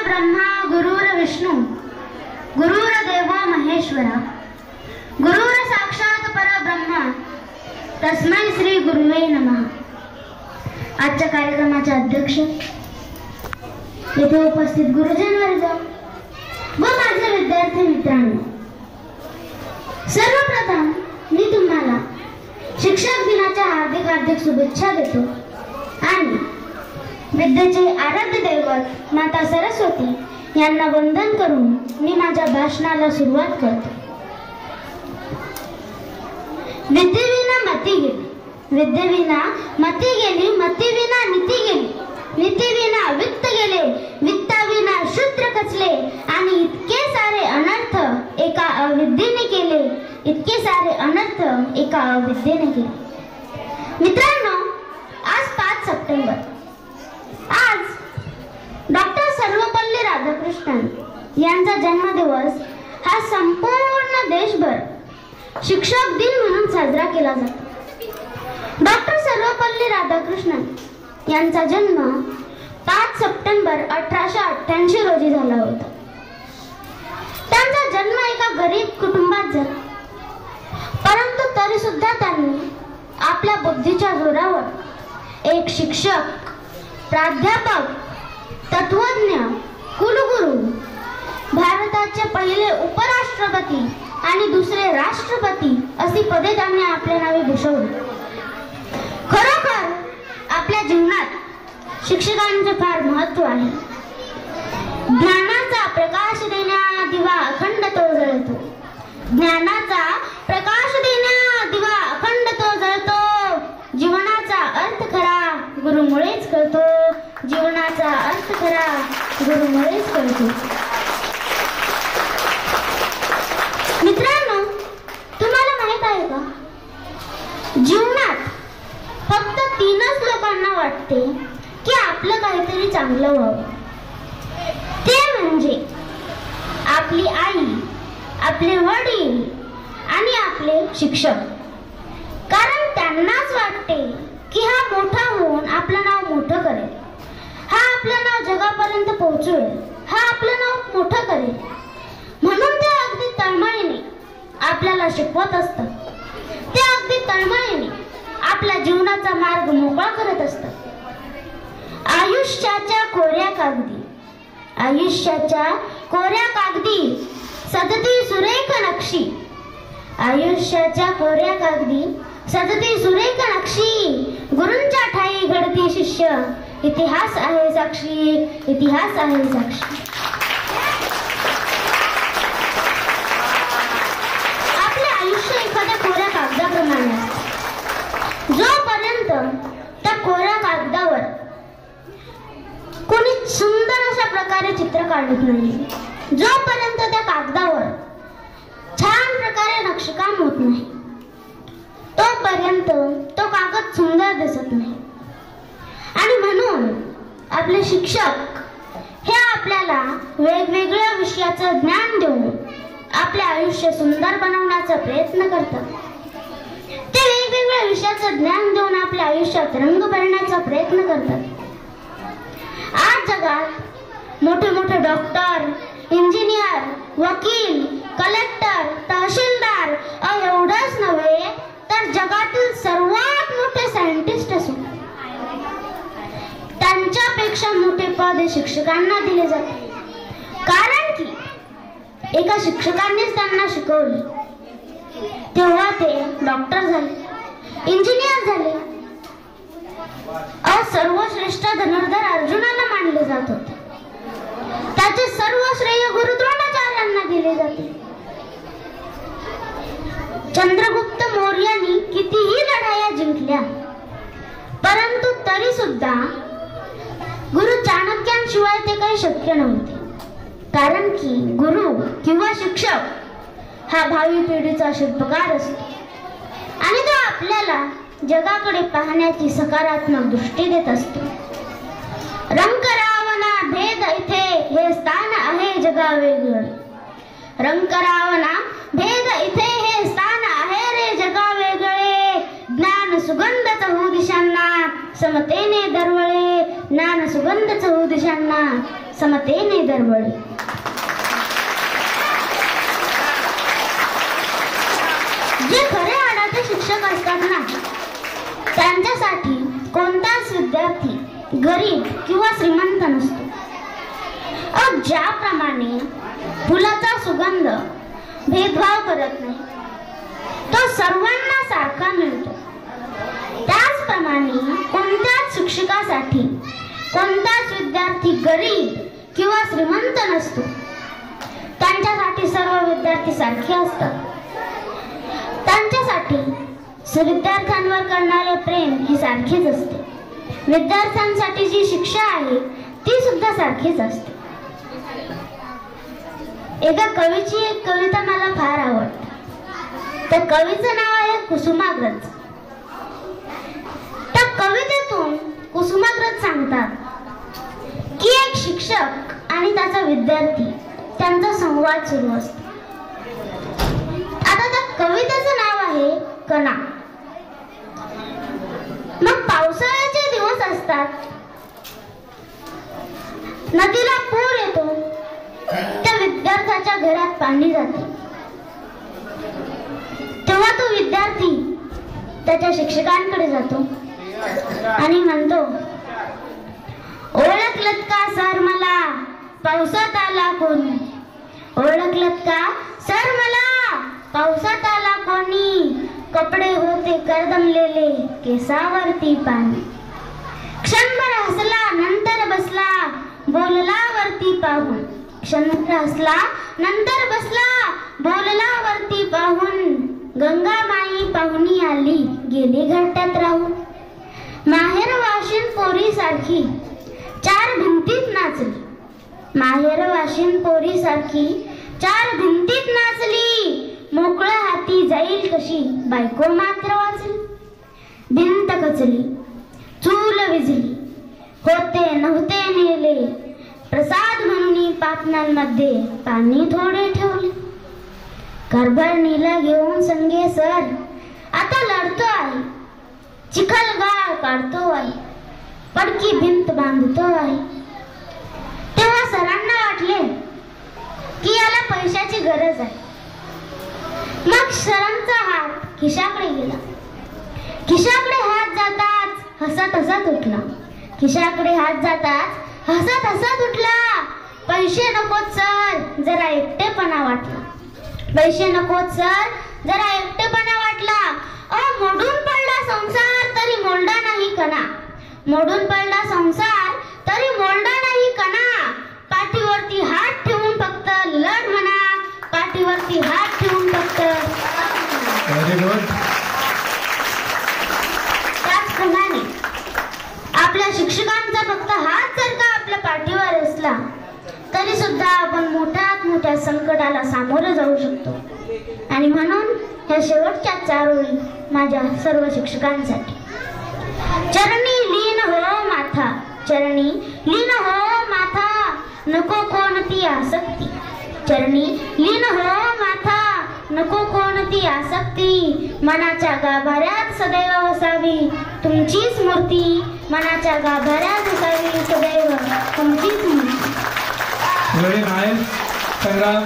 ब्रह्मा गुरुर्विष्णू गुरुर्देव महेश्वरा गुरुर साक्षात परब्रह्म तस्मै श्री गुरुवे नमः. आजच्या कार्यक्रमाचे अध्यक्ष, येथे उपस्थित गुरुजन वर्ग व माझे विद्यार्थी मित्रांनो, सर्वप्रथम मी तुम्हाला शिक्षक दिनाच्या हार्दिक शुभेच्छा देतो आणि विद्येचे आराध्य दैवत माता सरस्वती यांना वंदन करून मी माझ्या भाषणाला सुरुवात करतो. विद्येविना मती गेली, विद्येविना मती गेली, मतीविना नीती गेली, नीतीविना वित्त गेले, वित्ताविना शूद्र खचले आणि इतके सारे अनर्थ एका अविद्येने केले, इतके सारे अनर्थ एका अविद्येने केले. मित्रांनो, आज 5 सप्टेंबर, आज डॉक्टर सर्वपल्ली राधाकृष्णन यांचा जन्मदिवस हा संपूर्ण देशभर शिक्षक दिन म्हणून साजरा केला जातो. डॉक्टर सर्वपल्ली राधाकृष्णन यांचा जन्म 5 सप्टेंबर 1888 रोजी झाला होता. त्यांचा जन्म एका गरीब कुटुंबात झाला, परंतु तरी सुद्धा त्यांनी आपल्या बुद्धीच्या जोरावर एक शिक्षक, प्राध्यापक, तत्वज्ञ, कुलगुरू, भारताचे पहिले उपराष्ट्रपती आणि दुसरे राष्ट्रपती अशी पदे त्यांनी आपल्या नावे भूषवली. खरोखर आपल्या जीवनात शिक्षकांचे फार महत्त्व आहे. ज्ञानाचा प्रकाश देण्या दिवा अखंड तो जळतो, ज्ञानाचा प्रकाश देण्या दिवा अखंड तो जळतो, जीवनाचा अर्थ खरा गुरुमुळेच कळतो, जीवनाचा अर्थ खरा गुरुमुळेच कळतो. मित्रांनो, तुम्हाला माहित आहे का, जीवनात फक्त 3च लोकांना वाटते की आपलं काहीतरी चांगलं व्हावं. ते म्हणजे आपली आई, आपले वडील आणि आपले शिक्षक. कारण त्यांनाच वाटते की हा मोठा होऊन आपलं नाव मोठं करेल, हा आपलं नाव जगापर्यंत पोहोचवेल, हा आपलं नाव मोठं करेल. म्हणून ते अगदी तळमळीने आपल्याला शिकवत असतात, ते अगदी तळमळीने आपल्या जीवनाचा मार्ग मोकळा करत असतात. आयुष्याच्या कोऱ्या कागदी, आयुष्याच्या कोऱ्या कागदी सदती सुरेख नक्षी, आयुष्याच्या कोऱ्या कागदी सदती सुरेख नक्षी, गुरूंच्या ठाई घडती शिष्य, इतिहास आहे साक्षी, इतिहास आहे साक्षी. आपले आयुष्य एखाद्या कोऱ्या कागदाप्रमाणे असते. जोपर्यंत त्या कोऱ्या कागदावर कोणी सुंदर अशा प्रकारे चित्र काढत नाही, जोपर्यंत त्या कागदावर छान प्रकारे नक्षीकाम होत नाही, तोपर्यंत तो कागद सुंदर दिसत नाही. आणि म्हणून आपले शिक्षक हे आपल्याला वेगवेगळ्या विषयाचं ज्ञान देऊन आपले आयुष्य सुंदर बनवण्याचा प्रयत्न करतात. ते वेगवेगळ्या विषयाचं ज्ञान देऊन आपल्या आयुष्यात रंग भरण्याचा प्रयत्न करतात. आज जगात मोठे मोठे डॉक्टर, इंजिनियर, वकील, कलेक्टर, तहसीलदार एवढंच नव्हे तर जगातील सर्वात मोठे सायंटिस्ट असून त्यांच्यापेक्षा मोठे पद शिक्षकांना दिले जाते. कारण की एका शिक्षकांनीच त्यांना शिकवले, तेव्हा ते डॉक्टर झाले, इंजिनियर झाले. सर्वश्रेष्ठ धनुर्धर अर्जुनाला मानले जात होते. त्याचे सर्व श्रेय गुरु द्रोणाचार्यांना दिले जाते. चंद्रगुप्त मौर्यांनी कितीही लढाया जिंकल्या, परंतु तरी सुद्धा गुरु चाणक्यांशिवाय ते काही शक्य नव्हते. कारण की गुरु किंवा शिक्षक हा भावी पिढीचा शिल्पकार असतो आणि तो आपल्याला जगाकडे पाहण्याची सकारात्मक दृष्टी देत असतो. रंग रावणा भेद इथे हे स्थान आहे जगा वेगळे, रंग रावणा भेद इथे हे स्थान आहे रे जगा वेगळे, ज्ञान सुगंध चहू दिशांना समतेने दरवळे, ज्ञान सुगंध चहू दिशांना समतेने दरवळी. जे खरे आडाचे शिक्षक असतात ना, त्यांच्यासाठी कोणताच विद्यार्थी गरीब किंवा श्रीमंत नसतो. ज्याप्रमाणे फुलाचा सुगंध भेदभाव करत नाही, तो सर्वांना सारखा मिळतो, त्याचप्रमाणे कोणत्याच शिक्षकासाठी कोणताच विद्यार्थी गरीब किंवा श्रीमंत नसतो. त्यांच्यासाठी सर्व विद्यार्थी सारखे असतात. त्यांच्यासाठी विद्यार्थ्यांवर करणारे प्रेम हे सारखेच असते. विद्यार्थ्यांसाठी जी शिक्षा आहे ती सुद्धा सारखीच असते. एका कवीची एक कविता मला फार आवडते. त्या कवीचं नाव आहे कुसुमाग्रज. त्या कवितेतून कुसुमाग्रज सांगतात की एक शिक्षक आणि त्याचा विद्यार्थी त्यांचा संवाद सुरू असतो. आता त्या कवितेचं नाव आहे कणा. मग पावसाळ्याचे दिवस असतात, नदीला पूर येतो, त्या विद्यार्थ्याच्या घरात पाणी जाते. तेव्हा तो विद्यार्थी त्याच्या शिक्षकांकडे जातो आणि म्हणतो, ओळखलत का सर मला पावसात आला कोणी? ओळखलत का सर मला पावसात आला कोणी? कपडे होते करदमलेले, केसावरती पाणी. क्षणभर हसला नंतर बसला, बोलला वरती पाहून. क्षणभर हसला नंतर बसला, बोलला वरती पाहून. गंगामाई पाहुणी आली, गेली घरट्यात राहून. माहेर वाशिन पोरी सारखी चार भिंतीत नाचली. माहेर वाशिन पोरी सारखी चार भिंतीत नाचली. मोकळ्या हाती जाईल कशी, बायको मात्र वाचली. भिंत खचली, चूल विझली, होते नव्हते नेले. प्रसाद म्हणून पापण्यांमध्ये पाणी थोडे ठेवले. करभरणीला घेऊन संगे सर आता लढतो आहे. चिखल गाळ काढतो आहे, पडकी भिंत बांधतो आहे. तेव्हा सरांना वाटले की याला पैशाची गरज आहे. मग सरांचा हात खिशाकडे गेला. खिशाकडे हात जाताच हसत हसत उठला. खिशाकडे हात जाताच हसत हसत उठला. पैसे नकोत सर, जरा एकटेपणा वाटला. पैसे नकोत सर, जरा एकटेपणा वाटला. मोडून पडला संसार तरी मोडला नाही कणा. मोडून पडला संसार तरी मोडला नाही कणा. पाठीवरती हात ठेवून फक्त लढ म्हणा. पाठीवरती हात ठेवून फक्त. त्याचप्रमाणे आपल्या शिक्षकांचा फक्त हात जर का आपल्या पाठीवर असला तरी सुद्धा आपण मोठ्यात मोठ्या संकटाला सामोरे जाऊ शकतो. आणि म्हणून ह्या शेवटच्या 4 ओळी माझ्या सर्व शिक्षकांसाठी. चरणी लीन हो माथा, चरणी लीन हो माथा, नको कोणती आसक्ती. चरणी लीन हो माथा, नको कोणती आसक्ती. मनाच्या गाभाऱ्यात सदैव वसावी तुमचीच मूर्ती. मनाच्या गाभाऱ्यात वसावी सदैव तुमचीच मूर्ती. संग्राम